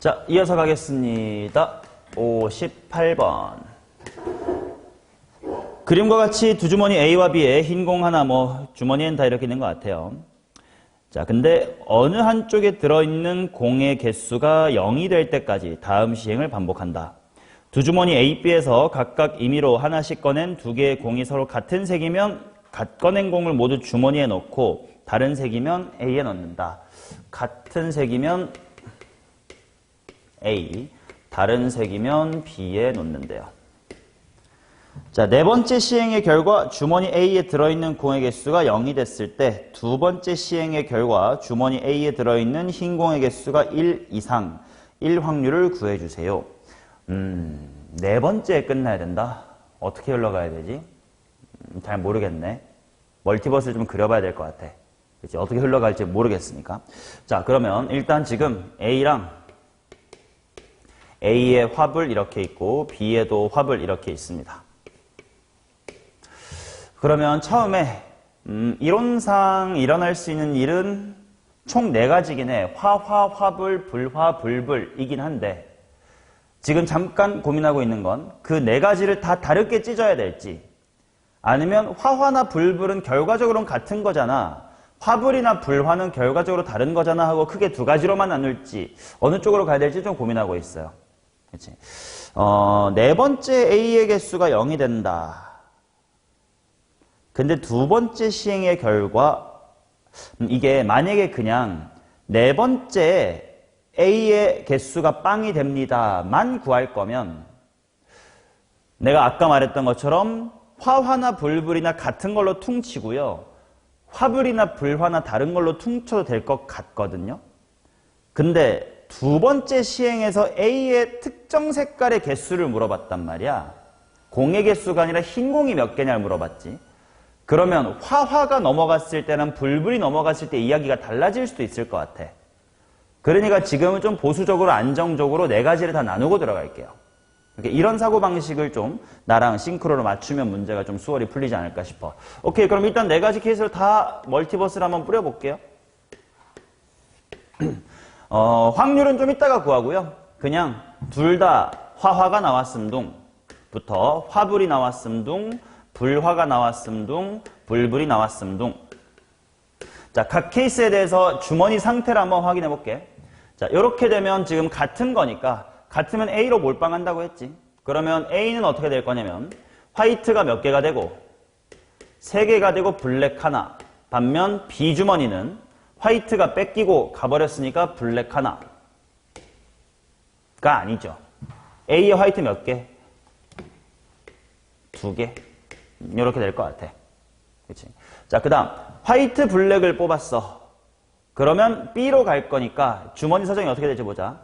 자, 이어서 가겠습니다. 58번. 그림과 같이 두 주머니 A와 B에 흰 공 하나, 주머니엔 다 이렇게 있는 것 같아요. 자, 근데 어느 한쪽에 들어있는 공의 개수가 0이 될 때까지 다음 시행을 반복한다. 두 주머니 A, B에서 각각 임의로 하나씩 꺼낸 두 개의 공이 서로 같은 색이면 꺼낸 공을 모두 주머니에 넣고 다른 색이면 A에 넣는다. 같은 색이면 A, 다른 색이면 B에 놓는데요. 자, 네 번째 시행의 결과 주머니 A에 들어있는 공의 개수가 0이 됐을 때 두 번째 시행의 결과 주머니 A에 들어있는 흰 공의 개수가 1 이상, 1 확률을 구해주세요. 네 번째에 끝나야 된다. 어떻게 흘러가야 되지? 잘 모르겠네. 멀티버스를 좀 그려봐야 될 것 같아. 그치? 어떻게 흘러갈지 모르겠으니까. 자, 그러면 일단 지금 A의 화불 이렇게 있고 B에도 화불 이렇게 있습니다. 그러면 처음에 이론상 일어날 수 있는 일은 총 4가지긴 해. 화화, 화불, 불화, 불불이긴 한데 지금 잠깐 고민하고 있는 건 그 4가지를 다 다르게 찢어야 될지 아니면 화화나 불불은 결과적으로는 같은 거잖아. 화불이나 불화는 결과적으로 다른 거잖아 하고 크게 2가지로만 나눌지 어느 쪽으로 가야 될지 좀 고민하고 있어요. 그치? 네 번째 A의 개수가 0이 된다. 근데 두 번째 시행의 결과 이게 만약에 그냥 네 번째 A의 개수가 빵이 됩니다만 구할 거면 내가 아까 말했던 것처럼 화화나 불불이나 같은 걸로 퉁치고요. 화불이나 불화나 다른 걸로 퉁쳐도 될 것 같거든요. 근데 두 번째 시행에서 A의 특정 색깔의 개수를 물어봤단 말이야. 공의 개수가 아니라 흰 공이 몇 개냐를 물어봤지. 그러면 화화가 넘어갔을 때랑 불불이 넘어갔을 때 이야기가 달라질 수도 있을 것 같아. 그러니까 지금은 좀 보수적으로 안정적으로 4가지를 다 나누고 들어갈게요. 이런 사고방식을 좀 나랑 싱크로로 맞추면 문제가 좀 수월히 풀리지 않을까 싶어. 오케이, 그럼 일단 4가지 케이스를 다 멀티버스를 한번 뿌려볼게요. 확률은 좀 이따가 구하고요. 그냥 둘 다 화화가 나왔음 둥부터 화불이 나왔음 둥, 불화가 나왔음 둥, 불불이 나왔음 둥. 자, 각 케이스에 대해서 주머니 상태를 한번 확인해 볼게. 자, 이렇게 되면 지금 같은 거니까 같으면 A로 몰빵한다고 했지. 그러면 A는 어떻게 될 거냐면 화이트가 몇 개가 되고 3개가 되고 블랙 하나. 반면 B 주머니는 화이트가 뺏기고 가버렸으니까 블랙 하나가 아니죠. A의 화이트 몇 개? 2개. 이렇게 될 것 같아. 그치? 자, 그 다음 화이트 블랙을 뽑았어. 그러면 B로 갈 거니까 주머니 사정이 어떻게 될지 보자.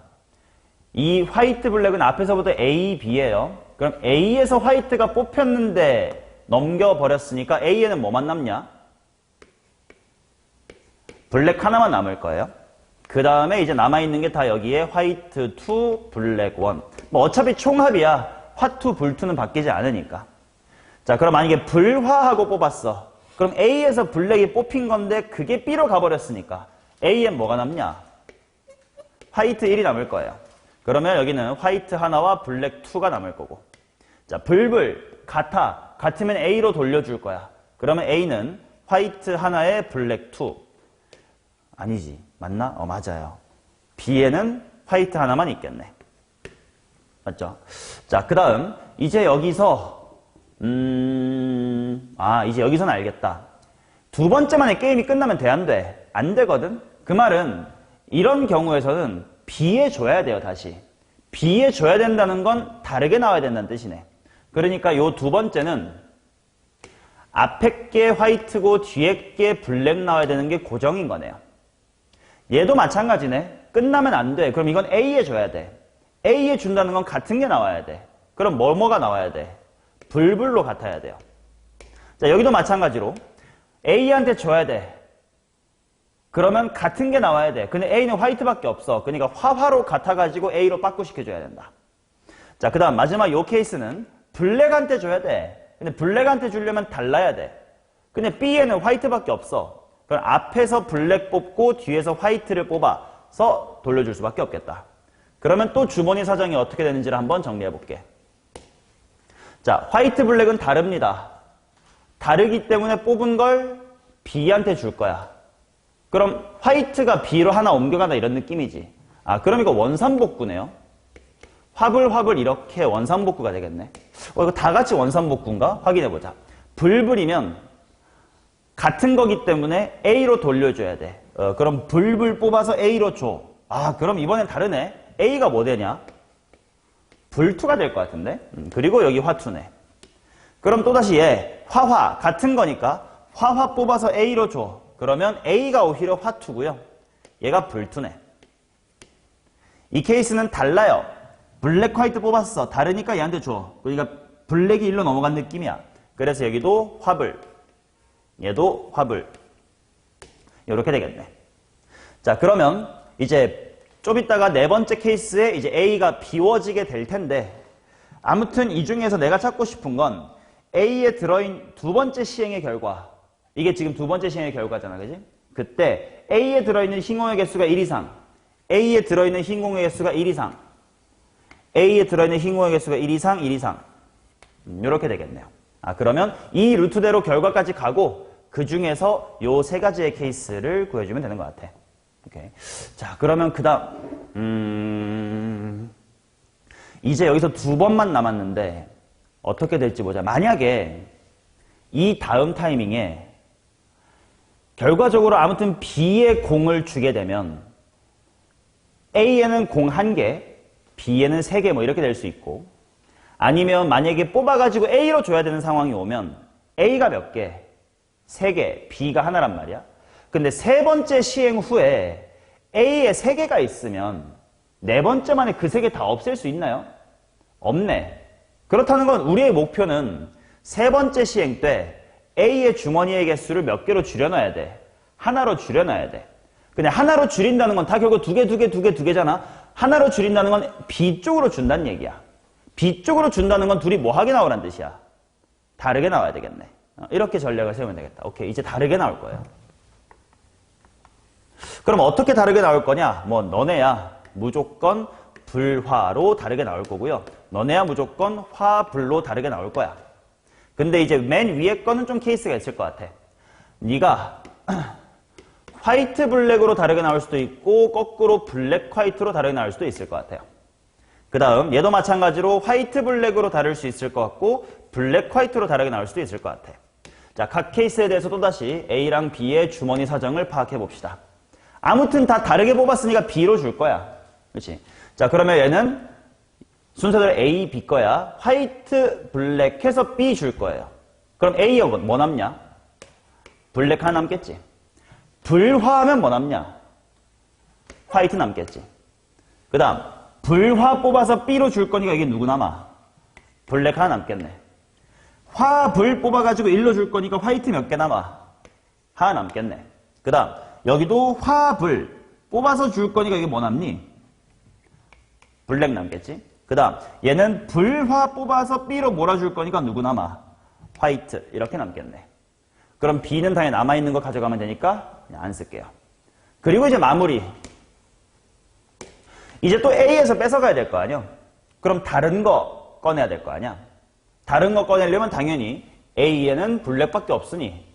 이 화이트 블랙은 앞에서부터 A, B예요. 그럼 A에서 화이트가 뽑혔는데 넘겨버렸으니까 A에는 뭐만 남냐? 블랙 하나만 남을 거예요. 그 다음에 이제 남아있는 게 다 여기에 화이트 2, 블랙 1. 어차피 총합이야. 화2, 불2는 바뀌지 않으니까. 자, 그럼 만약에 불화하고 뽑았어. 그럼 A에서 블랙이 뽑힌 건데 그게 B로 가버렸으니까 A엔 뭐가 남냐? 화이트 1이 남을 거예요. 그러면 여기는 화이트 하나와 블랙 2가 남을 거고. 자, 불불 같으면 A로 돌려줄 거야. 그러면 A는 화이트 하나에 블랙 2. 아니지. 맞나? 맞아요. B에는 화이트 하나만 있겠네. 맞죠? 자, 그 다음 이제 여기서 이제 여기서는 알겠다. 두 번째만에 게임이 끝나면 돼, 안 돼? 안 되거든? 그 말은 이런 경우에서는 B에 줘야 돼요, 다시. B에 줘야 된다는 건 다르게 나와야 된다는 뜻이네. 그러니까 요 두 번째는 앞에 게 화이트고 뒤에 게 블랙 나와야 되는 게 고정인 거네요. 얘도 마찬가지네. 끝나면 안 돼. 그럼 이건 A에 줘야 돼. A에 준다는 건 같은 게 나와야 돼. 그럼 뭐가 나와야 돼? 불불로 같아야 돼요. 자, 여기도 마찬가지로 A한테 줘야 돼. 그러면 같은 게 나와야 돼. 근데 A는 화이트밖에 없어. 그러니까 화화로 같아가지고 A로 빠꾸시켜줘야 된다. 자, 그 다음 마지막 요 케이스는 블랙한테 줘야 돼. 근데 블랙한테 주려면 달라야 돼. 근데 B에는 화이트밖에 없어. 그럼 앞에서 블랙 뽑고 뒤에서 화이트를 뽑아서 돌려줄 수밖에 없겠다. 그러면 또 주머니 사정이 어떻게 되는지를 한번 정리해 볼게. 자, 화이트 블랙은 다릅니다. 다르기 때문에 뽑은 걸 B한테 줄 거야. 그럼 화이트가 B로 하나 옮겨간다 이런 느낌이지. 아, 그럼 이거 원산복구네요. 화불 이렇게 원산복구가 되겠네. 이거 다 같이 원산복구인가? 확인해보자. 불이면 같은 거기 때문에 A로 돌려줘야 돼. 그럼 불 뽑아서 A로 줘. 아, 그럼 이번엔 다르네. A가 뭐 되냐? 불2가 될 것 같은데? 그리고 여기 화2네. 그럼 또다시 얘 화화 같은 거니까 화화 뽑아서 A로 줘. 그러면 A가 오히려 화2고요. 얘가 불2네. 이 케이스는 달라요. 블랙 화이트 뽑았어. 다르니까 얘한테 줘. 그러니까 블랙이 일로 넘어간 느낌이야. 그래서 여기도 화불, 얘도 화불. 이렇게 되겠네. 자, 그러면 이제 좀 이따가 네 번째 케이스에 이제 A가 비워지게 될 텐데, 아무튼 이 중에서 내가 찾고 싶은 건 A에 들어있는 두 번째 시행의 결과. 이게 지금 두 번째 시행의 결과잖아, 그지? 그때 A에 들어있는 흰공의 개수가 1 이상, A에 들어있는 흰공의 개수가 1 이상, A에 들어있는 흰공의 개수가 1 이상, 1 이상. 이렇게 되겠네요. 아, 그러면 이 루트대로 결과까지 가고 그 중에서 요 세 가지의 케이스를 구해주면 되는 것 같아. 오케이. 자, 그러면 그 다음, 이제 여기서 두 번만 남았는데 어떻게 될지 보자. 만약에 이 다음 타이밍에 결과적으로 아무튼 B에 공을 주게 되면 A에는 공 1개, B에는 3개 뭐 이렇게 될 수 있고, 아니면 만약에 뽑아가지고 A로 줘야 되는 상황이 오면 A가 몇 개? 3개, B가 하나란 말이야. 근데 세 번째 시행 후에 A에 3개가 있으면 네 번째 만에 그 3개 다 없앨 수 있나요? 없네. 그렇다는 건 우리의 목표는 세 번째 시행 때 A의 주머니의 개수를 몇 개로 줄여놔야 돼? 하나로 줄여놔야 돼. 근데 하나로 줄인다는 건 다 결국 두 개잖아. 하나로 줄인다는 건 B 쪽으로 준다는 얘기야. B 쪽으로 준다는 건 둘이 뭐하게 나오란 뜻이야? 다르게 나와야 되겠네. 이렇게 전략을 세우면 되겠다. 오케이, 이제 다르게 나올 거예요. 그럼 어떻게 다르게 나올 거냐? 뭐 너네야 무조건 불화로 다르게 나올 거고요. 너네야 무조건 화불로 다르게 나올 거야. 근데 이제 맨 위에 거는 좀 케이스가 있을 것 같아. 네가 화이트 블랙으로 다르게 나올 수도 있고 거꾸로 블랙 화이트로 다르게 나올 수도 있을 것 같아요. 그 다음 얘도 마찬가지로 화이트 블랙으로 다를 수 있을 것 같고 블랙 화이트로 다르게 나올 수도 있을 것 같아. 자, 각 케이스에 대해서 또다시 A랑 B의 주머니 사정을 파악해 봅시다. 아무튼 다 다르게 뽑았으니까 B로 줄 거야. 그렇지? 자, 그러면 얘는 순서대로 A, B 거야. 화이트, 블랙 해서 B 줄 거예요. 그럼 A가 뭐 남냐? 블랙 하나 남겠지. 불화하면 뭐 남냐? 화이트 남겠지. 그 다음 불화 뽑아서 B로 줄 거니까 이게 누구 남아? 블랙 하나 남겠네. 화불 뽑아가지고 1로 줄 거니까 화이트 몇 개 남아? 하나 남겠네. 그 다음 여기도 화불 뽑아서 줄 거니까 이게 뭐 남니? 블랙 남겠지. 그 다음 얘는 불화 뽑아서 B로 몰아줄 거니까 누구 남아? 화이트 이렇게 남겠네. 그럼 B는 당연히 남아있는 거 가져가면 되니까 그냥 안 쓸게요. 그리고 이제 마무리. 이제 또 A에서 뺏어가야 될 거 아니야? 그럼 다른 거 꺼내야 될 거 아니야? 다른 거 꺼내려면 당연히 A에는 블랙밖에 없으니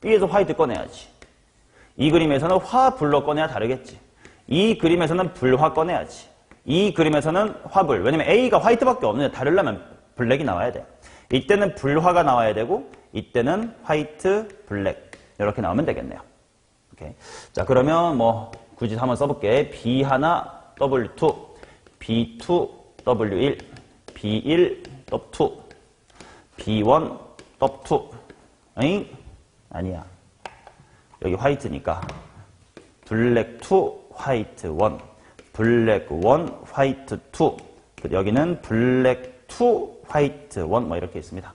B에서 화이트 꺼내야지. 이 그림에서는 화불로 꺼내야 다르겠지. 이 그림에서는 불화 꺼내야지. 이 그림에서는 화불. 왜냐면 A가 화이트밖에 없는데 다르려면 블랙이 나와야 돼. 이때는 불화가 나와야 되고 이때는 화이트, 블랙 이렇게 나오면 되겠네요. 오케이. 자, 그러면 뭐 굳이 한번 써볼게. B1 W2, B2 W1, B1 W2, B1 W2. 에잉? 아니야. 여기 화이트니까 블랙 2, 화이트 1, 블랙 1, 화이트 2. 여기는 블랙 2, 화이트 1 뭐 이렇게 있습니다.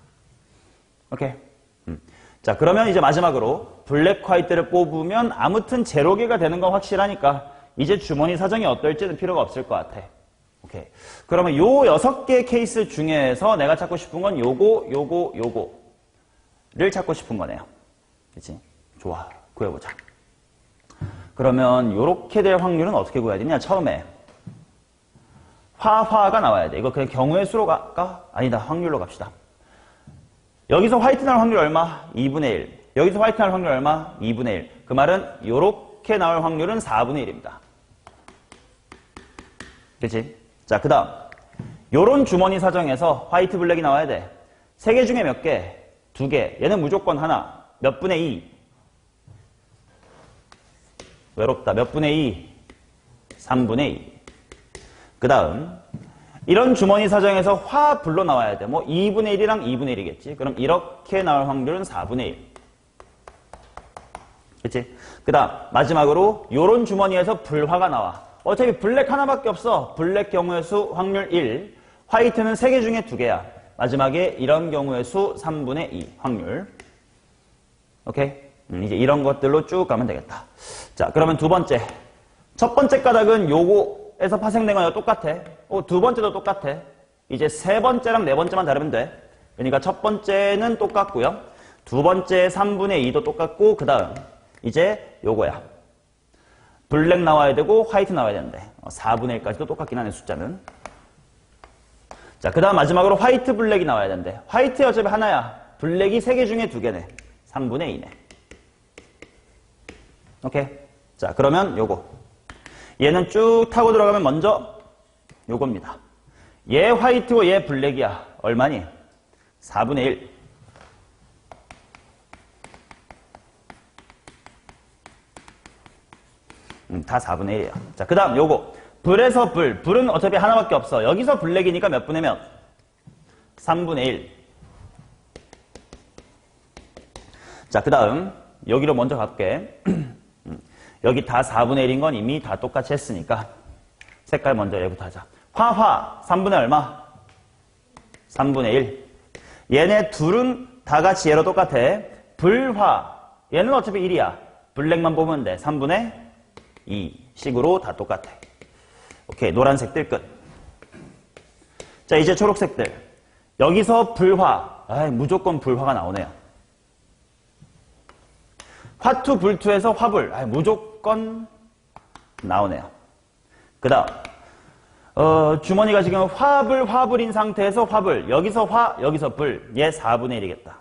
오케이. 자, 그러면 이제 마지막으로 블랙 화이트를 뽑으면 아무튼 제로개가 되는 건 확실하니까 이제 주머니 사정이 어떨지는 필요가 없을 것 같아. 오케이. 그러면 요 6개 케이스 중에서 내가 찾고 싶은 건 요거를 찾고 싶은 거네요. 그치? 좋아. 구해보자. 그러면 요렇게 될 확률은 어떻게 구해야 되냐? 처음에 화가 나와야 돼. 이거 그냥 경우의 수로 갈까? 아니다. 확률로 갑시다. 여기서 화이트 나올 확률 얼마? 2분의 1. 여기서 화이트 나올 확률 얼마? 2분의 1. 그 말은 요렇게 나올 확률은 4분의 1입니다. 그치? 자, 그 다음. 요런 주머니 사정에서 화이트 블랙이 나와야 돼. 3개 중에 몇 개? 2개. 얘는 무조건 하나. 몇 분의 2? 외롭다. 몇 분의 2? 3분의 2. 그 다음. 이런 주머니 사정에서 화불로 나와야 돼. 뭐 2분의 1이랑 2분의 1이겠지. 그럼 이렇게 나올 확률은 4분의 1. 그치? 그 다음 마지막으로 요런 주머니에서 불화가 나와. 어차피 블랙 하나밖에 없어. 블랙 경우의 수 확률 1. 화이트는 3개 중에 2개야. 마지막에 이런 경우의 수 3분의 2 확률. 오케이? 이제 이런 것들로 쭉 가면 되겠다. 자, 그러면 두 번째. 첫 번째 가닥은 요거에서 파생된 거랑 똑같아. 두 번째도 똑같아. 이제 세 번째랑 네 번째만 다르면 돼. 그러니까 첫 번째는 똑같고요. 두 번째 3분의 2도 똑같고, 그 다음 이제 요거야. 블랙 나와야 되고 화이트 나와야 되는데 4분의 1까지도 똑같긴 하네, 숫자는. 자, 그 다음 마지막으로 화이트 블랙이 나와야 되는데 화이트 어차피 하나야. 블랙이 3개 중에 2개네. 3분의 2네. 오케이? 자, 그러면 요거. 얘는 쭉 타고 들어가면 먼저 요겁니다. 얘 화이트고 얘 블랙이야. 얼마니? 4분의 1. 다 4분의 1이야. 자, 그 다음 요거. 불에서 불. 불은 어차피 하나밖에 없어. 여기서 블랙이니까 몇 분의 몇? 3분의 1. 자, 그 다음 여기로 먼저 갈게. 여기 다 4분의 1인 건 이미 다 똑같이 했으니까 색깔 먼저 얘부터 하자. 화화 3분의 얼마? 3분의 1. 얘네 둘은 다 같이 얘로 똑같아. 불화 얘는 어차피 1이야. 블랙만 보면 돼. 3분의 2 식으로 다 똑같아. 오케이, 노란색들 끝. 자, 이제 초록색들. 여기서 불화. 무조건 불화가 나오네요. 화투, 불투에서 화불. 무조건 나오네요. 그 다음 주머니가 지금 화불인 상태에서 화불. 여기서 화, 여기서 불. 얘 4분의 1이겠다.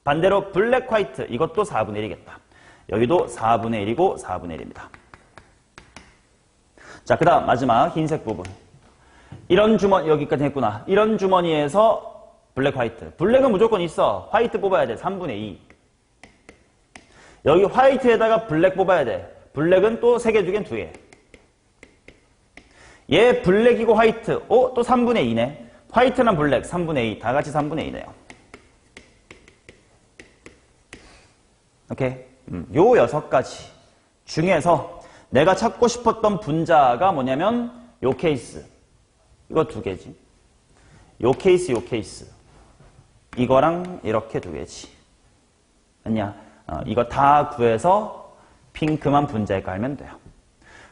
반대로 블랙, 화이트. 이것도 4분의 1이겠다. 여기도 4분의 1이고 4분의 1입니다. 자, 그 다음 마지막 흰색 부분. 이런 주머니, 여기까지 했구나. 이런 주머니에서 블랙, 화이트. 블랙은 무조건 있어. 화이트 뽑아야 돼. 3분의 2. 여기 화이트에다가 블랙 뽑아야 돼. 블랙은 또 3개 중엔 2개. 얘 블랙이고 화이트. 또 3분의 2네. 화이트랑 블랙 3분의 2. 다 같이 3분의 2네요. 오케이? 요 6가지 중에서 내가 찾고 싶었던 분자가 뭐냐면 요 케이스. 이거 2개지. 요 케이스, 요 케이스. 이거랑 이렇게 2개지. 아니야. 이거 다 구해서 핑크만 분자에 깔면 돼요.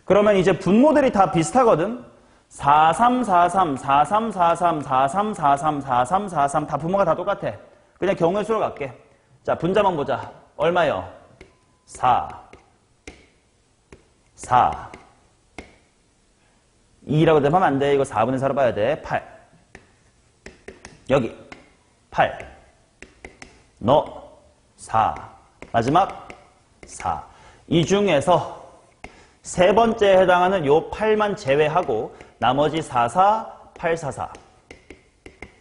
그러면 이제 분모들이 다 비슷하거든. 4343, 4343, 4343, 4343 다 분모가 다 똑같아. 그냥 경우의 수로 갈게. 자, 분자만 보자. 얼마요? 4, 4. 2라고 되면 안 돼. 이거 4분의 4로 봐야 돼. 8. 여기 8. 너 4. 마지막 4. 이 중에서 세 번째에 해당하는 요 8만 제외하고 나머지 44, 844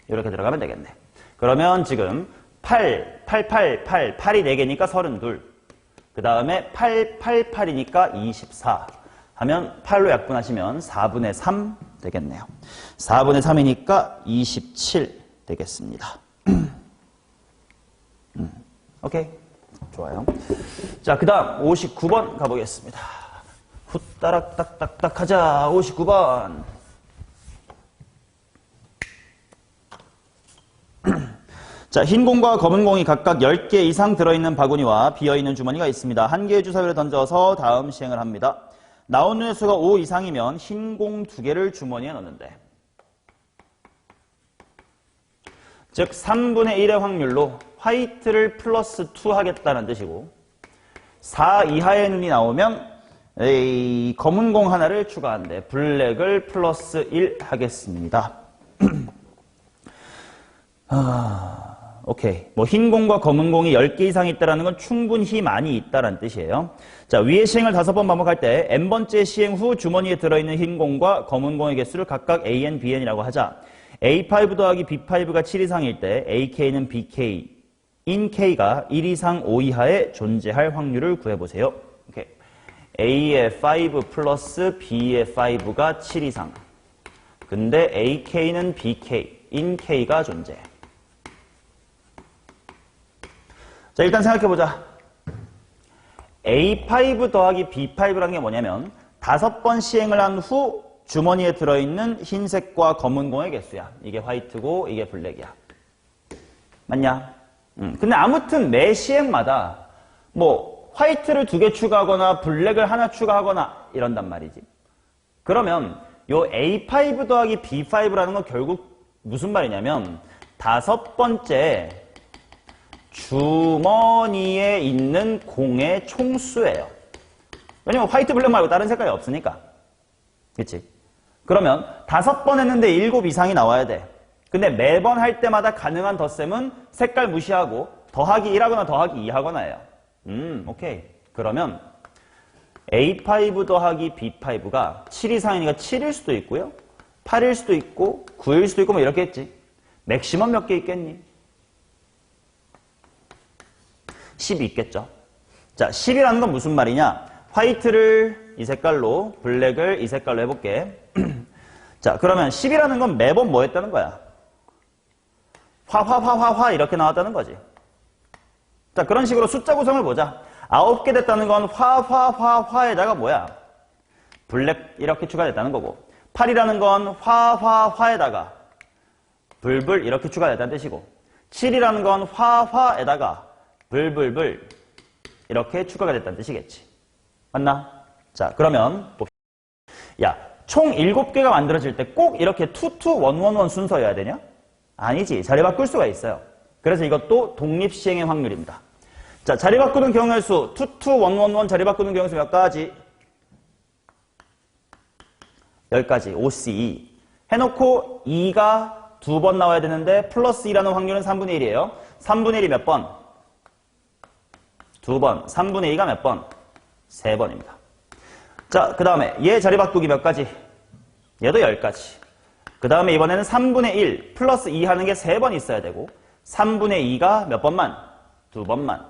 이렇게 들어가면 되겠네. 그러면 지금 8, 8, 8, 8, 8이 4개니까 32. 그 다음에 8, 8, 8이니까 24 하면 8로 약분하시면 4분의 3 되겠네요. 4분의 3이니까 27 되겠습니다. 오케이. 좋아요. 자, 그 다음 59번 가보겠습니다. 후따락 딱딱딱 하자. 59번. 자, 흰 공과 검은 공이 각각 10개 이상 들어있는 바구니와 비어있는 주머니가 있습니다. 한 개의 주사위를 던져서 다음 시행을 합니다. 나오는 횟수가 5 이상이면 흰 공 2개를 주머니에 넣는데, 즉 3분의 1의 확률로 화이트를 플러스 2 하겠다는 뜻이고, 4 이하의 눈이 나오면 검은 공 하나를 추가한대. 블랙을 플러스 1 하겠습니다. 오케이. 뭐 흰 공과 검은 공이 10개 이상 있다는 건 충분히 많이 있다는 뜻이에요. 자, 위의 시행을 5번 반복할 때 n번째 시행 후 주머니에 들어있는 흰 공과 검은 공의 개수를 각각 AN, BN이라고 하자. A5 더하기 B5가 7 이상일 때 AK는 BK, 인 K가 1 이상 5 이하에 존재할 확률을 구해보세요. 오케이. A의 5 플러스 B의 5가 7 이상. 근데 AK는 BK, 인 K가 존재. 자, 일단 생각해보자. A5 더하기 B5라는 게 뭐냐면 5번 시행을 한 후 주머니에 들어있는 흰색과 검은 공의 개수야. 이게 화이트고 이게 블랙이야. 맞냐? 근데 아무튼 매 시행마다 뭐 화이트를 2개 추가하거나 블랙을 하나 추가하거나 이런단 말이지. 그러면 요 A5 더하기 B5라는 건 결국 무슨 말이냐면 5번째 주머니에 있는 공의 총수예요. 왜냐면 화이트 블랙 말고 다른 색깔이 없으니까. 그치? 그러면 5번 했는데 7 이상이 나와야 돼. 근데 매번 할 때마다 가능한 덧셈은 색깔 무시하고 더하기 1하거나 더하기 2 하거나 해요. 오케이. 그러면 A5 더하기 B5가 7 이상이니까 7일 수도 있고요. 8일 수도 있고 9일 수도 있고 뭐 이렇게 했지. 맥시멈 몇 개 있겠니? 10이 있겠죠. 자, 10이라는 건 무슨 말이냐? 화이트를 이 색깔로, 블랙을 이 색깔로 해볼게. 자, 그러면 10이라는 건 매번 뭐 했다는 거야? 화 이렇게 나왔다는 거지. 자, 그런 식으로 숫자 구성을 보자. 9개 됐다는 건 화에다가 뭐야? 블랙 이렇게 추가됐다는 거고, 8이라는 건 화에다가 불불 이렇게 추가됐다는 뜻이고, 7이라는 건 화에다가 불불불 이렇게 추가가 됐다는 뜻이겠지. 맞나? 자, 그러면 봅시다. 야, 총 7개가 만들어질 때 꼭 이렇게 22111 순서여야 되냐? 아니지. 자리 바꿀 수가 있어요. 그래서 이것도 독립시행의 확률입니다. 자, 자리 바꾸는 경우의 수 22111 자리 바꾸는 경우의 수 몇 가지? 10가지. OC2 해놓고 2가 2번 나와야 되는데 플러스 2라는 확률은 3분의 1이에요. 3분의 1이 몇 번? 2번. 3분의 2가 몇 번? 3번입니다. 자, 그 다음에 얘 자리 바꾸기 몇 가지? 얘도 10가지. 그 다음에 이번에는 3분의 1 플러스 2 하는 게 3번 있어야 되고 3분의 2가 몇 번만? 2번만.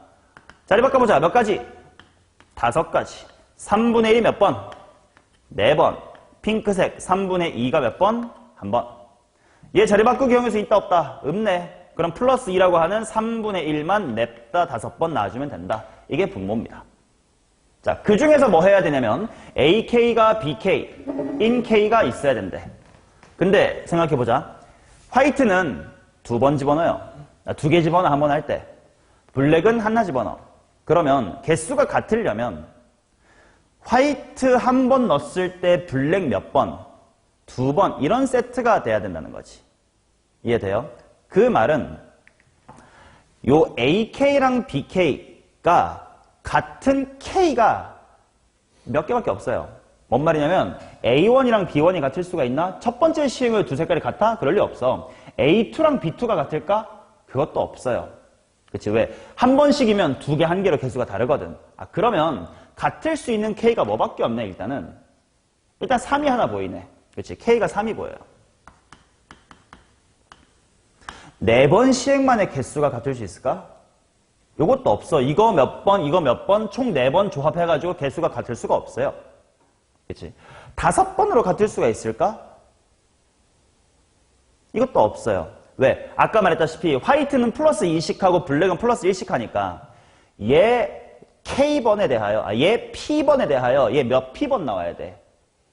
자리 바꿔보자. 몇 가지? 5가지. 3분의 1이 몇 번? 4번. 핑크색 3분의 2가 몇 번? 1번. 얘 자리 바꾸기 경우에서 있다 없다? 없네. 그럼 플러스 2라고 하는 3분의 1만 냅다 5번 놔주면 된다. 이게 분모입니다. 자, 그 중에서 뭐 해야 되냐면 AK가 BK, 인 K가 있어야 된대. 근데 생각해보자. 화이트는 2번 집어넣어요. 2개 집어넣어 한 번 할 때. 블랙은 하나 집어넣어. 그러면 개수가 같으려면 화이트 한 번 넣었을 때 블랙 몇 번? 2번. 이런 세트가 돼야 된다는 거지. 이해돼요? 그 말은 요 AK랑 BK가 같은 K가 몇 개밖에 없어요. 뭔 말이냐면 A1이랑 B1이 같을 수가 있나? 첫 번째 시행의 두 색깔이 같아? 그럴 리 없어. A2랑 B2가 같을까? 그것도 없어요. 그치? 왜? 한 번씩이면 2개, 1개로 개수가 다르거든. 아, 그러면 같을 수 있는 K가 뭐밖에 없네, 일단은. 일단 3이 하나 보이네. 그치? K가 3이 보여요. 4번 시행만의 개수가 같을 수 있을까? 요것도 없어. 이거 몇 번, 이거 몇 번, 총 4번 조합해가지고 개수가 같을 수가 없어요. 그치? 5번으로 같을 수가 있을까? 이것도 없어요. 왜? 아까 말했다시피 화이트는 플러스 2씩 하고 블랙은 플러스 1씩 하니까 얘 K번에 대하여, 얘 P번에 대하여 얘 몇 P번 나와야 돼?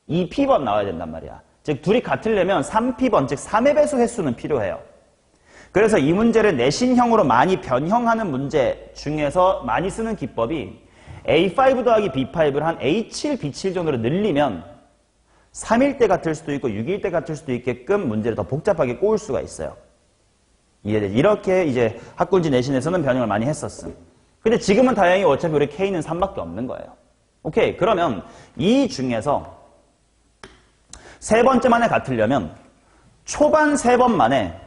2P번 나와야 된단 말이야. 즉 둘이 같으려면 3P번, 즉 3의 배수 횟수는 필요해요. 그래서 이 문제를 내신형으로 많이 변형하는 문제 중에서 많이 쓰는 기법이 A5 더하기 B5를 한 A7, B7 정도로 늘리면 3일 때 같을 수도 있고 6일 때 같을 수도 있게끔 문제를 더 복잡하게 꼬을 수가 있어요. 이렇게 이제 학군지 내신에서는 변형을 많이 했었음. 근데 지금은 다행히 어차피 우리 K는 3밖에 없는 거예요. 오케이. 그러면 이 중에서 세 번째 만에 같으려면 초반 세 번 만에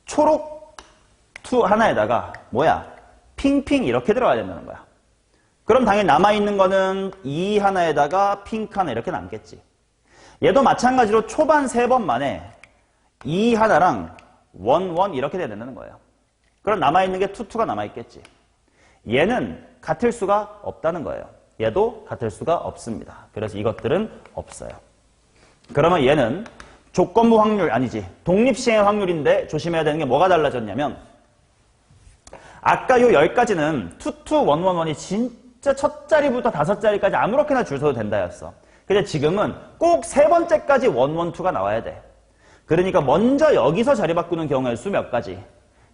초록 투 하나에다가 뭐야? 핑핑 이렇게 들어가야 된다는 거야. 그럼 당연히 남아있는 거는 이 하나에다가 핑크 하나 이렇게 남겠지. 얘도 마찬가지로 초반 세 번 만에 이 하나랑 원 이렇게 돼야 된다는 거예요. 그럼 남아있는 게 투가 남아있겠지. 얘는 같을 수가 없다는 거예요. 얘도 같을 수가 없습니다. 그래서 이것들은 없어요. 그러면 얘는 조건부 확률 아니지. 독립시행 확률인데 조심해야 되는 게 뭐가 달라졌냐면 아까 요 10가지는 22111이 진짜 첫 자리부터 다섯 자리까지 아무렇게나 줄 서도 된다였어. 근데 지금은 꼭 세 번째까지 112가 나와야 돼. 그러니까 먼저 여기서 자리 바꾸는 경우의 수 몇 가지?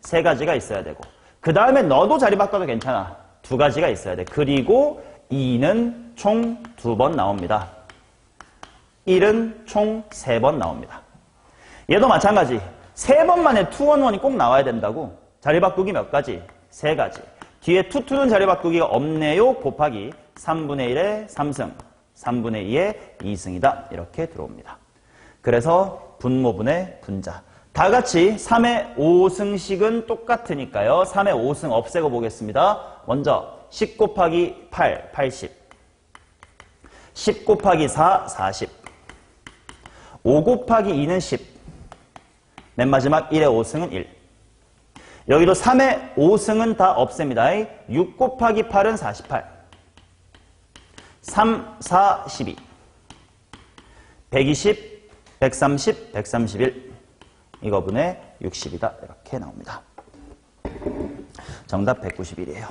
세 가지가 있어야 되고 그 다음에 너도 자리 바꿔도 괜찮아. 두 가지가 있어야 돼. 그리고 2는 총 2번 나옵니다. 1은 총 3번 나옵니다. 얘도 마찬가지. 3번 만에 211이 꼭 나와야 된다고. 자리 바꾸기 몇 가지? 3가지. 뒤에 2는 자리 바꾸기가 없네요. 곱하기 3분의 1의 3승, 3분의 2의 2승이다. 이렇게 들어옵니다. 그래서 분모분의 분자. 다 같이 3의 5승식은 똑같으니까요. 3의 5승 없애고 보겠습니다. 먼저 10 곱하기 8, 80. 10 곱하기 4, 40. 5 곱하기 2는 10. 맨 마지막 1의 5승은 1. 여기도 3의 5승은 다 없앱니다. 6 곱하기 8은 48. 3, 4, 12. 120, 130, 131. 이거분의 60이다. 이렇게 나옵니다. 정답 191이에요.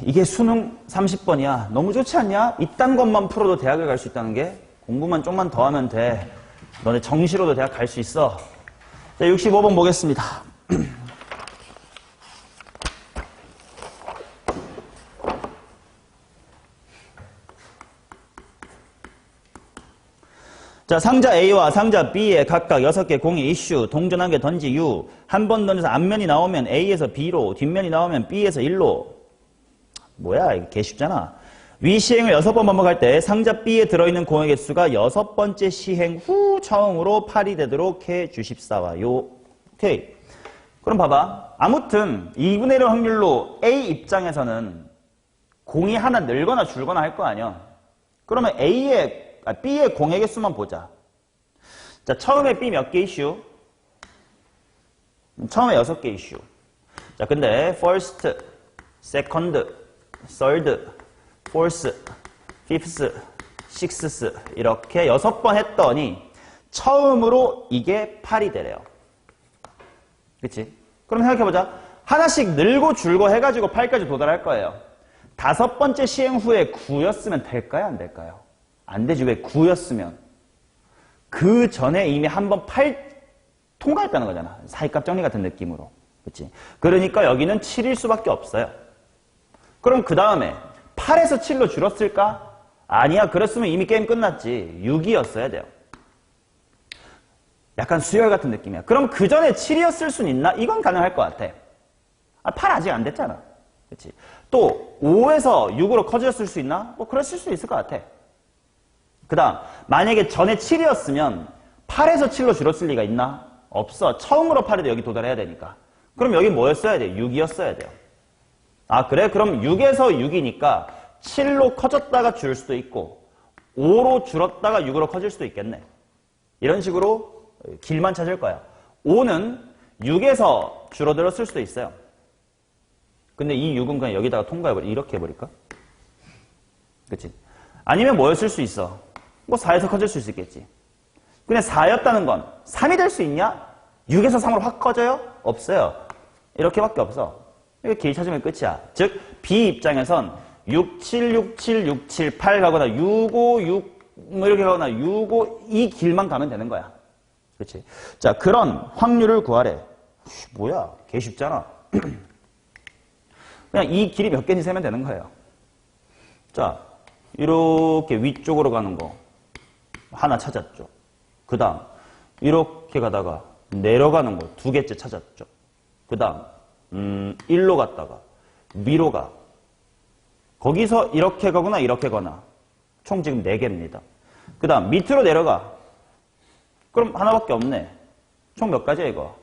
이게 수능 30번이야. 너무 좋지 않냐? 이딴 것만 풀어도 대학을 갈 수 있다는 게 공부만 좀만 더 하면 돼. 너네 정시로도 대학 갈 수 있어. 자, 65번 보겠습니다. 자, 상자 A와 상자 B에 각각 6개 공의 이슈, 동전 1개 던지 U. 한 번 던져서 앞면이 나오면 A에서 B로, 뒷면이 나오면 B에서 1로. 뭐야, 이게 개 쉽잖아. 위 시행을 6번 반복할 때 상자 B에 들어있는 공의 개수가 6번째 시행 후 처음으로 8이 되도록 해 주십사와요. 오케이. 그럼 봐봐. 아무튼 2분의 1 확률로 A 입장에서는 공이 하나 늘거나 줄거나 할 거 아니야. 그러면 B의 공의 개수만 보자. 자, 처음에 B 몇 개 이슈? 처음에 6개 이슈. 자, 근데 first, second, third, fourth, fifth, sixth 이렇게 6번 했더니 처음으로 이게 8이 되래요. 그치? 그럼 생각해보자. 하나씩 늘고 줄고 해가지고 8까지 도달할 거예요. 5번째 시행 후에 9였으면 될까요? 안 될까요? 안 되지. 왜 9였으면? 그 전에 이미 한번 8 통과했다는 거잖아. 사이값 정리 같은 느낌으로. 그치? 그러니까 여기는 7일 수밖에 없어요. 그럼 그 다음에 8에서 7로 줄었을까? 아니야. 그랬으면 이미 게임 끝났지. 6이었어야 돼요. 약간 수열 같은 느낌이야. 그럼 그 전에 7이었을 순 있나? 이건 가능할 것 같아. 8 아직 안 됐잖아. 그치? 또 5에서 6으로 커졌을 수 있나? 뭐 그랬을 수 있을 것 같아. 그 다음 만약에 전에 7이었으면 8에서 7로 줄었을 리가 있나? 없어. 처음으로 8에도 여기 도달해야 되니까. 그럼 여기 뭐였어야 돼? 6이었어야 돼요. 아 그래? 그럼 6에서 6이니까 7로 커졌다가 줄 수도 있고 5로 줄었다가 6으로 커질 수도 있겠네. 이런 식으로 길만 찾을 거야. 5는 6에서 줄어들었을 수도 있어요. 근데 이 6은 그냥 여기다가 통과해버려. 이렇게 해버릴까? 그치? 아니면 뭐였을 수 있어? 뭐 4에서 커질 수 있겠지. 근데 4였다는 건 3이 될 수 있냐? 6에서 3으로 확 커져요? 없어요. 이렇게밖에 없어. 이렇게 길 찾으면 끝이야. 즉 B 입장에선 6, 7, 6, 7, 6, 7, 8 가거나 6, 5, 6 뭐 이렇게 가거나 6, 5 이 길만 가면 되는 거야. 그렇지? 자, 그런 확률을 구하래. 뭐야? 개 쉽잖아. 그냥 이 길이 몇 개인지 세면 되는 거예요. 자, 이렇게 위쪽으로 가는 거 하나 찾았죠. 그 다음 이렇게 가다가 내려가는 거 2개째 찾았죠. 그 다음 1로 갔다가 위로 가. 거기서 이렇게 가거나 이렇게 거나. 총 지금 4개입니다. 그 다음 밑으로 내려가. 그럼 하나밖에 없네. 총 몇 가지야 이거?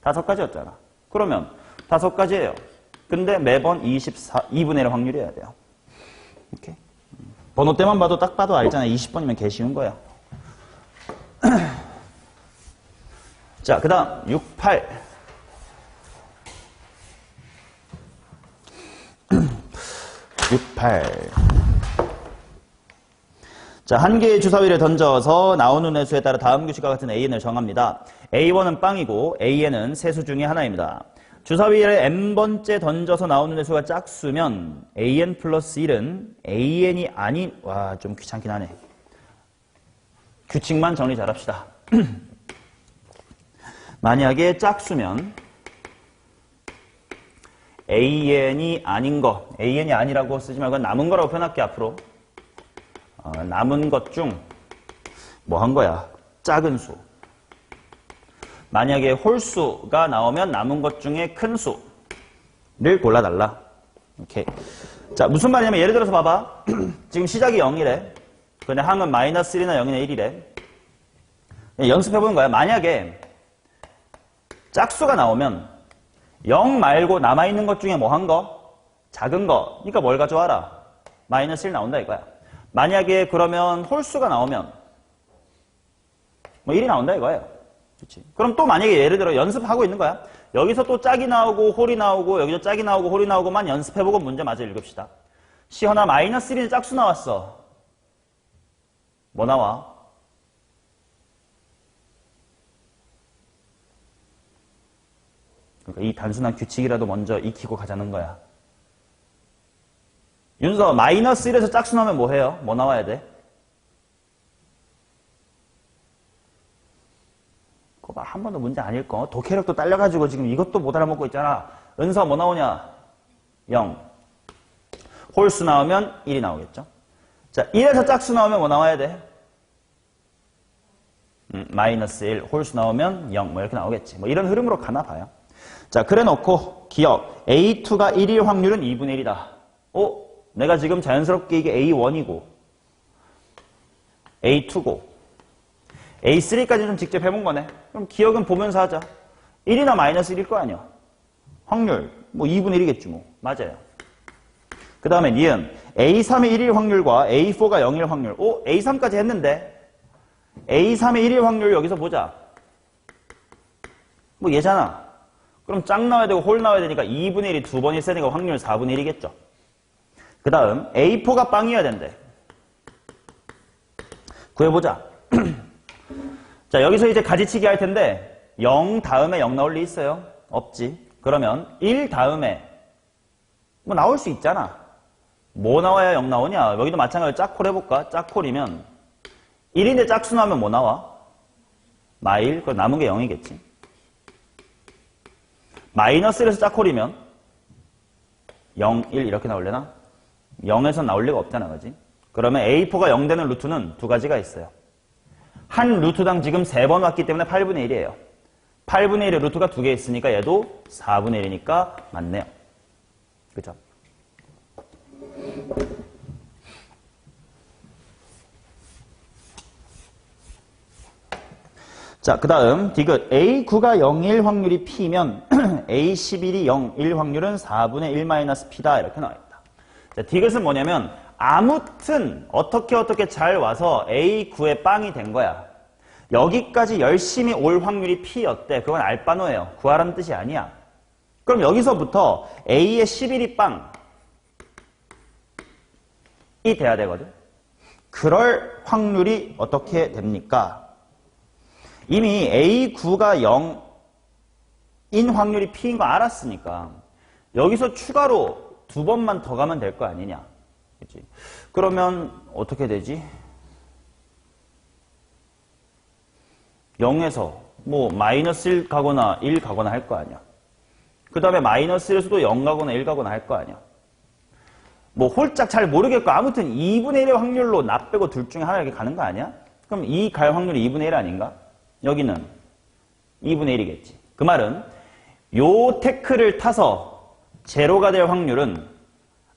5가지였잖아. 그러면 5가지예요. 근데 매번 2분의 1 확률이어야 돼요. 이렇게. 번호대만 봐도 딱 봐도 알잖아. 20번이면 개 쉬운 거야. 자, 그 다음 6, 8. 6, 8. 자, 한 개의 주사위를 던져서 나오는 회수에 따라 다음 규칙과 같은 AN을 정합니다. A1은 빵이고 AN은 세수 중에 하나입니다. 주사위를 n번째 던져서 나오는 회수가 짝수면 AN 플러스 1은 AN이 아닌, 와, 좀 귀찮긴 하네. 규칙만 정리 잘합시다. 만약에 짝수면 AN이 아닌 거, AN이 아니라고 쓰지 말고 남은 거라고 표현할게 앞으로. 남은 것 중 뭐 한 거야? 작은 수. 만약에 홀수가 나오면 남은 것 중에 큰 수를 골라달라. 오케이. 자, 무슨 말이냐면 예를 들어서 봐봐. 지금 시작이 0이래. 근데 항은 마이너스 1이나 0이나 1이래. 연습해보는 거야. 만약에 짝수가 나오면 0 말고 남아있는 것 중에 뭐 한 거? 작은 거. 그러니까 뭘 가져와라? 마이너스 1 나온다 이거야. 만약에 그러면 홀수가 나오면 뭐 1이 나온다 이거예요. 그렇지. 그럼 또 만약에 예를 들어 연습하고 있는 거야. 여기서 또 짝이 나오고 홀이 나오고 여기서 짝이 나오고 홀이 나오고만 연습해보고 문제 마저 읽읍시다. 시현아 마이너스 1이 짝수 나왔어. 뭐 나와? 그러니까 이 단순한 규칙이라도 먼저 익히고 가자는 거야. 윤서 마이너스 1에서 짝수 나오면 뭐 해요? 뭐 나와야 돼? 그거 봐, 한 번도 문제 안 읽고 독해력도 딸려가지고 지금 이것도 못 알아먹고 있잖아. 은서 뭐 나오냐? 0. 홀수 나오면 1이 나오겠죠? 자, 1에서 짝수 나오면 뭐 나와야 돼? 마이너스 1. 홀수 나오면 0. 뭐 이렇게 나오겠지. 뭐 이런 흐름으로 가나 봐요. 자, 그래 놓고 기억. A2가 1일 확률은 2분의 1이다. 내가 지금 자연스럽게 이게 A1이고 A2고 A3까지 좀 직접 해본 거네. 그럼 기억은 보면서 하자. 1이나 마이너스 1일 거 아니야. 확률 뭐 2분의 1이겠지 뭐. 맞아요. 그 다음에 니은 A3의 1일 확률과 A4가 0일 확률. A3까지 했는데 A3의 1일 확률 여기서 보자. 뭐 얘잖아. 그럼 짝 나와야 되고 홀 나와야 되니까 2분의 1이 두 번 있으니까 확률 4분의 1이겠죠. 그 다음 A4가 빵이어야 된대. 구해보자. 자, 여기서 이제 가지치기 할 텐데 0 다음에 0 나올 리 있어요? 없지. 그러면 1 다음에 뭐 나올 수 있잖아. 뭐 나와야 0 나오냐? 여기도 마찬가지로 짝콜 해볼까? 짝콜이면 1인데 짝수 나오면 뭐 나와? 마일. 그럼 남은 게 0이겠지. 마이너스 1에서 짝콜이면 0, 1 이렇게 나올려나? 0에서 나올 리가 없잖아, 그지? 그러면 A4가 0 되는 루트는 두 가지가 있어요. 한 루트당 지금 3번 왔기 때문에 8분의 1이에요. 8분의 1의 루트가 2개 있으니까 얘도 4분의 1이니까 맞네요. 그죠? 자, 그 다음 디귿 A9가 0일 확률이 P면 A11이 0일 확률은 4분의 1 P다 이렇게 나와있다. 자, 디귿은 뭐냐면 아무튼 어떻게 잘 와서 A9에 빵이 된 거야. 여기까지 열심히 올 확률이 P였대. 그건 알바노예요. 구하라는 뜻이 아니야. 그럼 여기서부터 A의 11이 빵이 돼야 되거든. 그럴 확률이 어떻게 됩니까? 이미 A9가 0인 확률이 P인 거 알았으니까 여기서 추가로 2번만 더 가면 될 거 아니냐. 그치? 그러면 어떻게 되지? 0에서 뭐 마이너스 1 가거나 1 가거나 할 거 아니야. 그 다음에 마이너스 1에서도 0 가거나 1 가거나 할 거 아니야. 뭐 홀짝 잘 모르겠고 아무튼 2분의 1의 확률로 나 빼고 둘 중에 하나 이렇게 가는 거 아니야? 그럼 이 갈 확률이 2분의 1 아닌가? 여기는 2분의 1이겠지. 그 말은 요 태클을 타서 제로가 될 확률은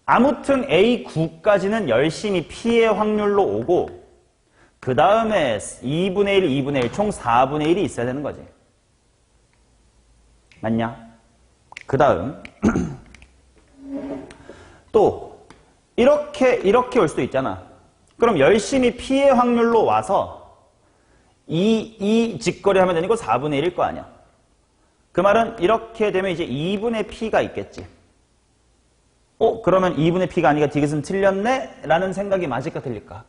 아무튼 A9까지는 열심히 P의 확률로 오고 그 다음에 2분의 1, 2분의 1, 총 4분의 1이 있어야 되는 거지. 맞냐? 그 다음 또 이렇게 올 수도 있잖아. 그럼 열심히 P의 확률로 와서 이 직거래 하면 되는 거 4분의 1일 거 아니야. 그 말은 이렇게 되면 이제 2분의 P가 있겠지. 그러면 2분의 P가 아니라 디귿은 틀렸네? 라는 생각이 맞을까 틀릴까?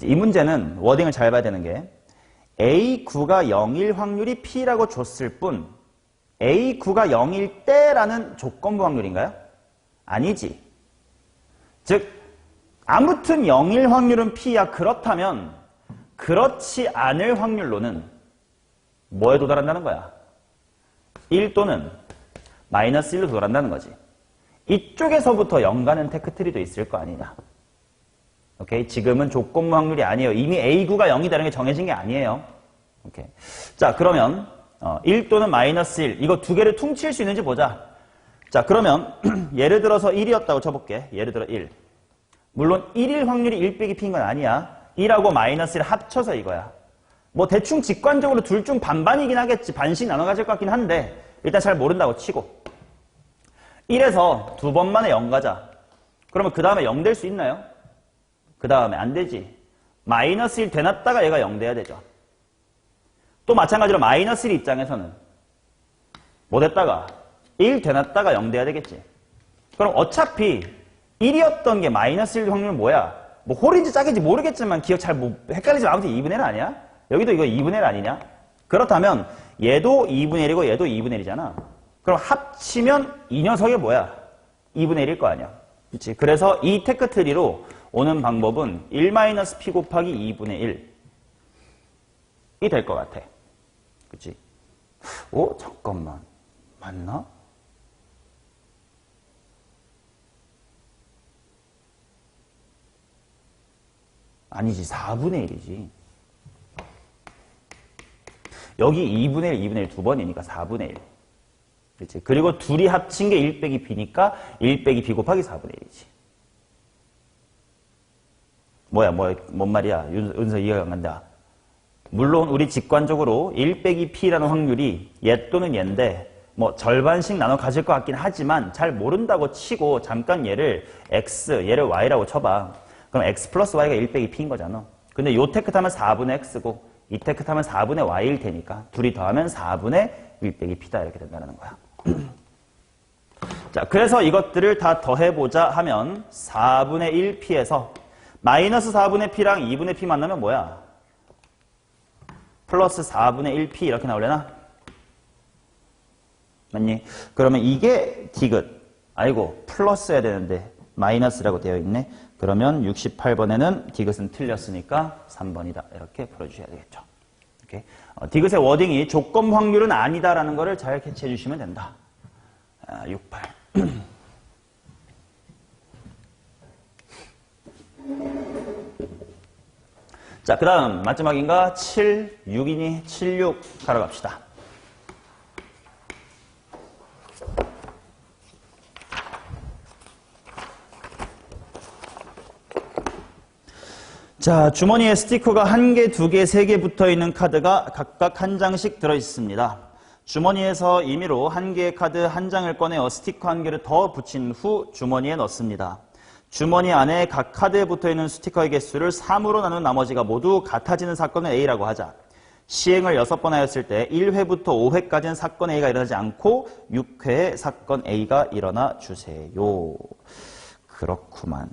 이 문제는 워딩을 잘 봐야 되는 게 A9가 0일 확률이 P라고 줬을 뿐 A9가 0일 때라는 조건부 확률인가요? 아니지. 즉 아무튼 0일 확률은 P야. 그렇다면 그렇지 않을 확률로는 뭐에 도달한다는 거야? 1 또는 마이너스 1로 도달한다는 거지. 이쪽에서부터 0 가는 테크트리도 있을 거 아니냐. 오케이? 지금은 조건부 확률이 아니에요. 이미 A9가 0이라는 게 정해진 게 아니에요. 오케이. 자, 그러면 1 또는 마이너스 1 이거 두 개를 퉁칠 수 있는지 보자. 자, 그러면 예를 들어서 1이었다고 쳐볼게. 예를 들어 1. 물론 1일 확률이 1 빼기 P인 건 아니야. 1하고 마이너스 1 합쳐서 이거야. 뭐 대충 직관적으로 둘 중 반반이긴 하겠지. 반씩 나눠 가질 것 같긴 한데 일단 잘 모른다고 치고 1에서 두 번 만에 0 가자. 그러면 그 다음에 0 될 수 있나요? 그 다음에 안 되지. 마이너스 1 되놨다가 얘가 0 돼야 되죠. 또 마찬가지로 마이너스 1 입장에서는 뭐 됐다가 1 되놨다가 0 돼야 되겠지. 그럼 어차피 1이었던 게 마이너스 1 확률 뭐야? 뭐 홀인지 짝인지 모르겠지만 기억 잘 헷갈리지만 아무튼 2분의 1 아니야? 여기도 이거 2분의 1 아니냐? 그렇다면 얘도 2분의 1이고 얘도 2분의 1이잖아. 그럼 합치면 이 녀석이 뭐야? 2분의 1일 거 아니야. 그렇지? 그래서 이 테크트리로 오는 방법은 1-P 곱하기 2분의 1이 될 것 같아. 그치? 잠깐만. 맞나? 아니지. 4분의 1이지. 여기 2분의 1, 2분의 1 두 번이니까 4분의 1. 그치? 그리고 둘이 합친 게 1 빼기 B니까 1 빼기 B 곱하기 4분의 1이지. 뭔 말이야? 은서 이해가 안 간다. 물론 우리 직관적으로 1 빼기 P라는 확률이 얘 또는 얘인데 뭐 절반씩 나눠 가질 것 같긴 하지만 잘 모른다고 치고 잠깐 얘를 X, 얘를 Y라고 쳐봐. 그럼 X 플러스 Y가 1 빼기 P인 거잖아. 근데 요 테크 타면 4분의 X고 이 테크 타면 4분의 Y일 테니까 둘이 더하면 4분의 1 빼기 P다 이렇게 된다는 거야. 자, 그래서 이것들을 다 더해보자 하면 4분의 1P에서 마이너스 4분의 P랑 2분의 P 만나면 뭐야? 플러스 4분의 1P 이렇게 나오려나? 맞니? 그러면 이게 디귿. 아이고 플러스여야 되는데 마이너스라고 되어 있네. 그러면 68번에는 디귿은 틀렸으니까 3번이다. 이렇게 풀어주셔야 되겠죠. 오케이. 디귿의 워딩이 조건 확률은 아니다라는 거를 잘 캐치해 주시면 된다. 68. 자, 그 다음 마지막인가? 7, 6이니 7, 6 가러 갑시다. 자, 주머니에 스티커가 1개, 2개, 3개 붙어있는 카드가 각각 1장씩 들어있습니다. 주머니에서 임의로 1개의 카드 1장을 꺼내어 스티커 1개를 더 붙인 후 주머니에 넣습니다. 주머니 안에 각 카드에 붙어있는 스티커의 개수를 3으로 나눈 나머지가 모두 같아지는 사건을 A라고 하자. 시행을 6번 하였을 때 1회부터 5회까지는 사건 A가 일어나지 않고 6회에 사건 A가 일어나 주세요. 그렇구만.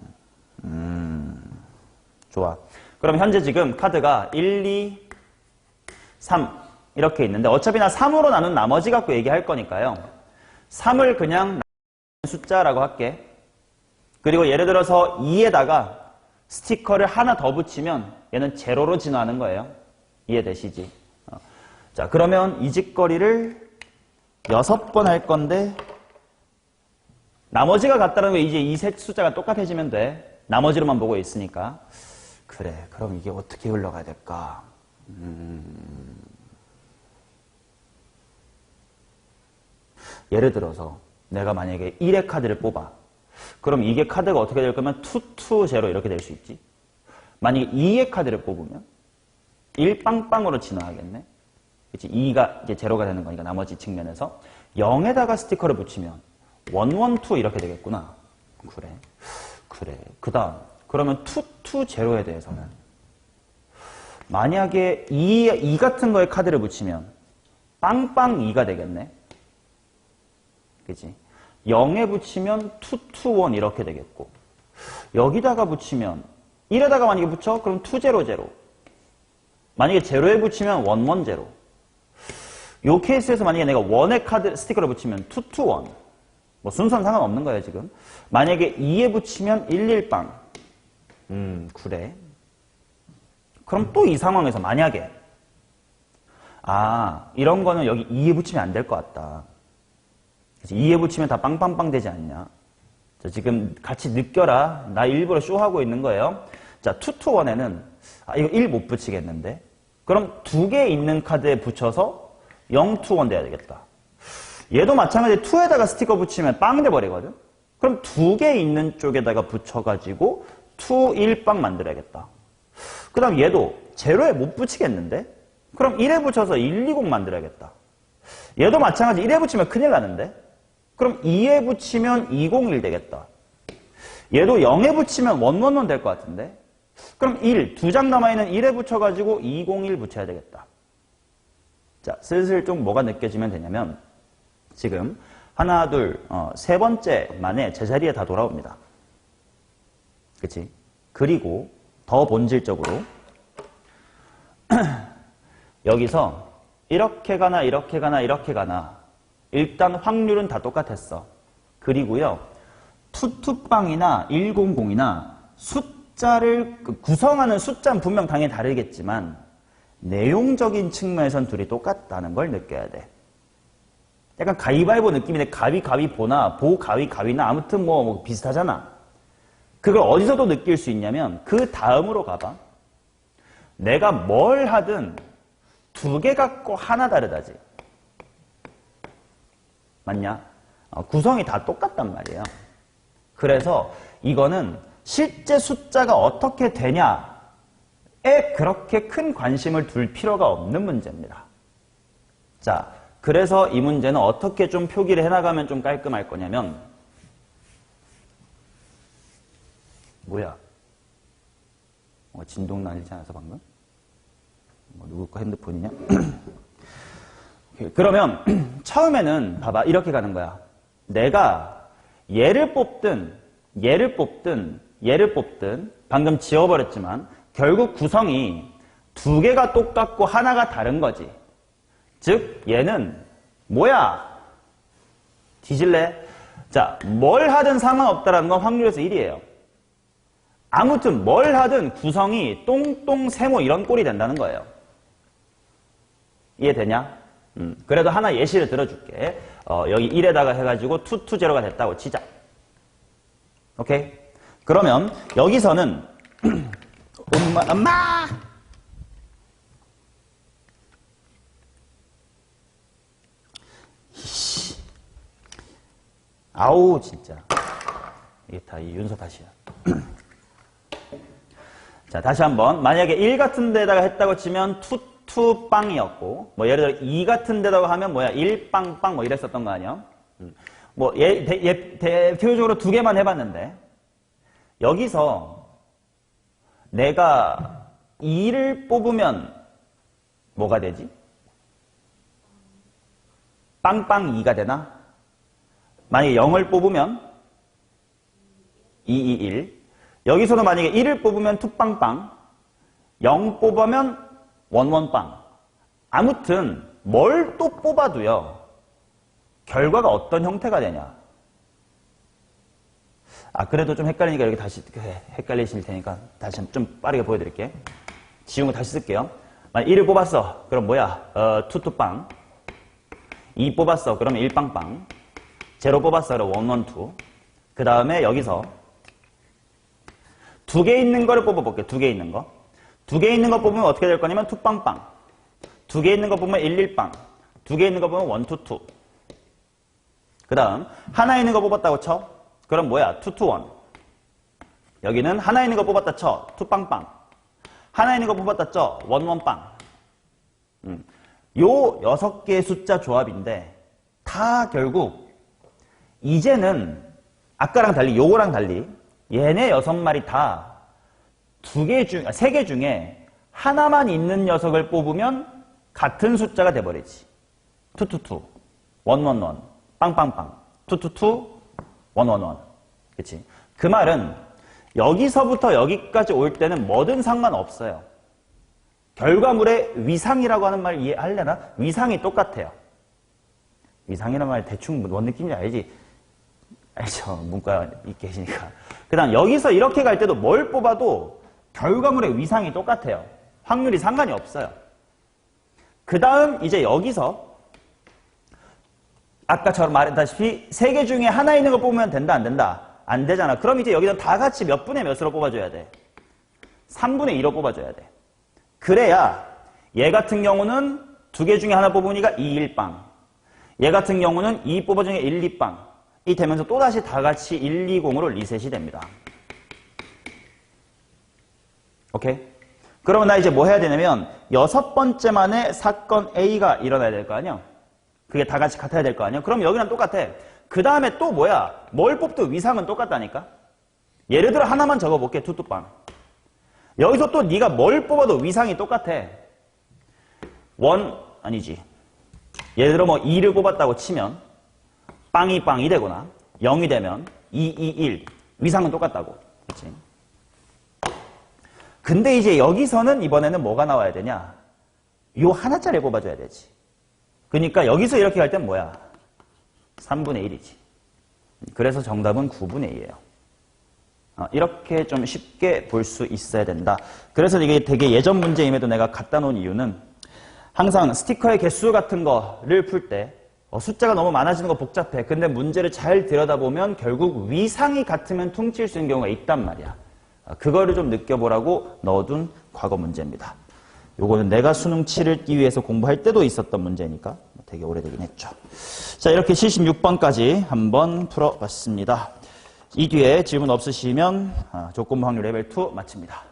좋아. 그럼 현재 지금 카드가 1, 2, 3 이렇게 있는데 어차피 나 3으로 나눈 나머지 갖고 얘기할 거니까요. 3을 그냥 숫자라고 할게. 그리고 예를 들어서 2에다가 스티커를 하나 더 붙이면 얘는 제로로 진화하는 거예요. 이해되시지? 자, 그러면 이 짓거리를 6번 할 건데 나머지가 같다는 게 이제 이 셋 숫자가 똑같아지면 돼. 나머지로만 보고 있으니까. 그래, 그럼 이게 어떻게 흘러가야 될까? 예를 들어서 내가 만약에 1의 카드를 뽑아. 그럼 이게 카드가 어떻게 될 거면 2, 2, 0 이렇게 될 수 있지. 만약에 2의 카드를 뽑으면 1 빵빵으로 진화하겠네. 그치? 2가 이제 제로가 되는 거니까 나머지 측면에서 0에다가 스티커를 붙이면 1, 1, 2 이렇게 되겠구나. 그래. 그 다음 그러면 2, 2, 0에 대해서는 만약에 2 같은 거에 카드를 붙이면 빵빵 2가 되겠네. 그치? 0에 붙이면 2, 2, 1 이렇게 되겠고 여기다가 붙이면 1에다가 만약에 붙여? 그럼 2, 0, 0 만약에 0에 붙이면 1, 1, 0 요 케이스에서 만약에 내가 1에 카드 스티커를 붙이면 2, 2, 1 뭐 순서는 상관없는 거예요 지금. 만약에 2에 붙이면 1, 1 빵 그래. 그럼 또 이 상황에서 만약에 이런 거는 여기 2에 붙이면 안 될 것 같다. 그래서 2에 붙이면 다 빵빵빵 되지 않냐. 자, 지금 같이 느껴라. 나 일부러 쇼하고 있는 거예요. 자, 2, 2, 1에는 이거 1 못 붙이겠는데. 그럼 2개 있는 카드에 붙여서 0, 2, 1 돼야 되겠다. 얘도 마찬가지로 2에다가 스티커 붙이면 빵 돼버리거든. 그럼 2개 있는 쪽에다가 붙여가지고 2, 1 빵 만들어야겠다. 그 다음 얘도 제로에 못 붙이겠는데? 그럼 1에 붙여서 1, 2, 0 만들어야겠다. 얘도 마찬가지 1에 붙이면 큰일 나는데? 그럼 2에 붙이면 2, 0, 1 되겠다. 얘도 0에 붙이면 1, 1, 1 될 것 같은데? 그럼 1, 2장 남아있는 1에 붙여가지고 2, 0, 1 붙여야 되겠다. 자, 슬슬 좀 뭐가 느껴지면 되냐면 지금 하나, 둘, 세 번째 만에 제자리에 다 돌아옵니다. 그치? 그리고 더 본질적으로 여기서 이렇게 가나 이렇게 가나 이렇게 가나 일단 확률은 다 똑같았어. 그리고요 투투빵이나 100이나 숫자를 구성하는 숫자는 분명 당연히 다르겠지만 내용적인 측면에선 둘이 똑같다는 걸 느껴야 돼. 약간 가위바위보 느낌인데 가위가위보나 보가위가위나 아무튼 뭐 비슷하잖아. 그걸 어디서도 느낄 수 있냐면 그 다음으로 가봐. 내가 뭘 하든 2개 갖고 하나 다르다지. 맞냐? 구성이 다 똑같단 말이에요. 그래서 이거는 실제 숫자가 어떻게 되냐에 그렇게 큰 관심을 둘 필요가 없는 문제입니다. 자, 그래서 이 문제는 어떻게 좀 표기를 해나가면 좀 깔끔할 거냐면 뭐야? 진동 날리지 않았어 방금? 누구 거 핸드폰이냐? 그러면 처음에는 봐봐 이렇게 가는 거야. 내가 얘를 뽑든 방금 지워버렸지만 결국 구성이 2개가 똑같고 하나가 다른 거지. 즉 얘는 뭐야? 뒤질래? 자, 뭘 하든 상관없다라는 건 확률에서 1이에요. 아무튼 뭘 하든 구성이 똥똥 세모 이런 꼴이 된다는 거예요. 이해되냐? 그래도 하나 예시를 들어줄게. 여기 1에다가 해가지고 2, 2, 0가 됐다고 치자. 오케이? 그러면 여기서는 엄마! 아우 진짜 이게 다 이 윤서 탓이야. 자, 다시 한번 만약에 1 같은 데다가 했다고 치면 2 빵이었고 뭐 예를 들어 2 같은 데다가 하면 뭐야 1 빵빵 뭐 이랬었던 거 아니야? 뭐 대표적으로 2개만 해봤는데 여기서 내가 2를 뽑으면 뭐가 되지? 빵빵 2가 되나? 만약에 0을 뽑으면 2, 2, 1 여기서도 만약에 1을 뽑으면 투빵빵 0 뽑으면 1, 1빵 아무튼 뭘 또 뽑아도요 결과가 어떤 형태가 되냐 그래도 좀 헷갈리니까 여기 다시 헷갈리실 테니까 다시 좀 빠르게 보여드릴게. 지운 거 다시 쓸게요. 만약 1을 뽑았어 그럼 뭐야 투투빵 2 뽑았어 그러면 1빵빵 0 뽑았어 그럼 1, 1, 2 그 다음에 여기서 2개 있는 거를 뽑아볼게요. 2개 있는 거 2개 있는 거 뽑으면 어떻게 될 거냐면 투빵빵 2개 있는 거 뽑으면 1, 1빵 2개 있는 거 보면 1, 2, 2 그 다음 하나 있는 거 뽑았다고 쳐. 그럼 뭐야? 2 to 1. 여기는 하나 있는 거 뽑았다 쳐. 2 빵빵. 하나 있는 거 뽑았다 쳐. 1 1 빵. 요 6개의 숫자 조합인데 다 결국 이제는 아까랑 달리 요거랑 달리 얘네 6마리 다 3개 중에 하나만 있는 녀석을 뽑으면 같은 숫자가 돼버리지. 2 to 2, 1 1 1, 빵빵빵. 2 to 2, 1 1 1. 그치? 그 말은 여기서부터 여기까지 올 때는 뭐든 상관없어요. 결과물의 위상이라고 하는 말 이해하려나? 위상이 똑같아요. 위상이라는 말 대충 뭔 느낌인지 알지? 알죠? 문과 계시니까. 그 다음 여기서 이렇게 갈 때도 뭘 뽑아도 결과물의 위상이 똑같아요. 확률이 상관이 없어요. 그 다음 이제 여기서 아까처럼 말했다시피 3개 중에 하나 있는 거 뽑으면 된다 안 된다? 안 되잖아. 그럼 이제 여기서 다 같이 몇 분의 몇으로 뽑아줘야 돼? 3분의 2로 뽑아줘야 돼. 그래야 얘 같은 경우는 2개 중에 하나 뽑으니까 2, 1빵. 얘 같은 경우는 2 뽑아주니까 1, 2빵. 이 되면서 또다시 다 같이 1, 2, 0으로 리셋이 됩니다. 오케이? 그러면 나 이제 뭐 해야 되냐면 6번째 만에 사건 A가 일어나야 될 거 아니야? 그게 다 같이 같아야 될 거 아니야? 그럼 여기랑 똑같아. 그 다음에 또 뭐야? 뭘 뽑도 위상은 똑같다니까? 예를 들어 하나만 적어볼게. 투뚜빵. 여기서 또 네가 뭘 뽑아도 위상이 똑같아. 아니지. 예를 들어 뭐 2를 뽑았다고 치면 빵이 빵이 되거나 0이 되면 2, 2, 1. 위상은 똑같다고. 그치? 근데 이제 여기서는 이번에는 뭐가 나와야 되냐? 요 하나짜리 뽑아줘야 되지. 그러니까 여기서 이렇게 갈 땐 뭐야? 3분의 1이지. 그래서 정답은 9분의 2예요. 이렇게 좀 쉽게 볼 수 있어야 된다. 그래서 이게 되게 예전 문제임에도 내가 갖다 놓은 이유는 항상 스티커의 개수 같은 거를 풀 때 숫자가 너무 많아지는 거 복잡해. 근데 문제를 잘 들여다보면 결국 위상이 같으면 퉁칠 수 있는 경우가 있단 말이야. 그거를 좀 느껴보라고 넣어둔 과거 문제입니다. 요거는 내가 수능 치르기 위해서 공부할 때도 있었던 문제니까 되게 오래되긴 했죠. 자, 이렇게 76번까지 한번 풀어봤습니다. 이 뒤에 질문 없으시면 조건부 확률 레벨 2 마칩니다.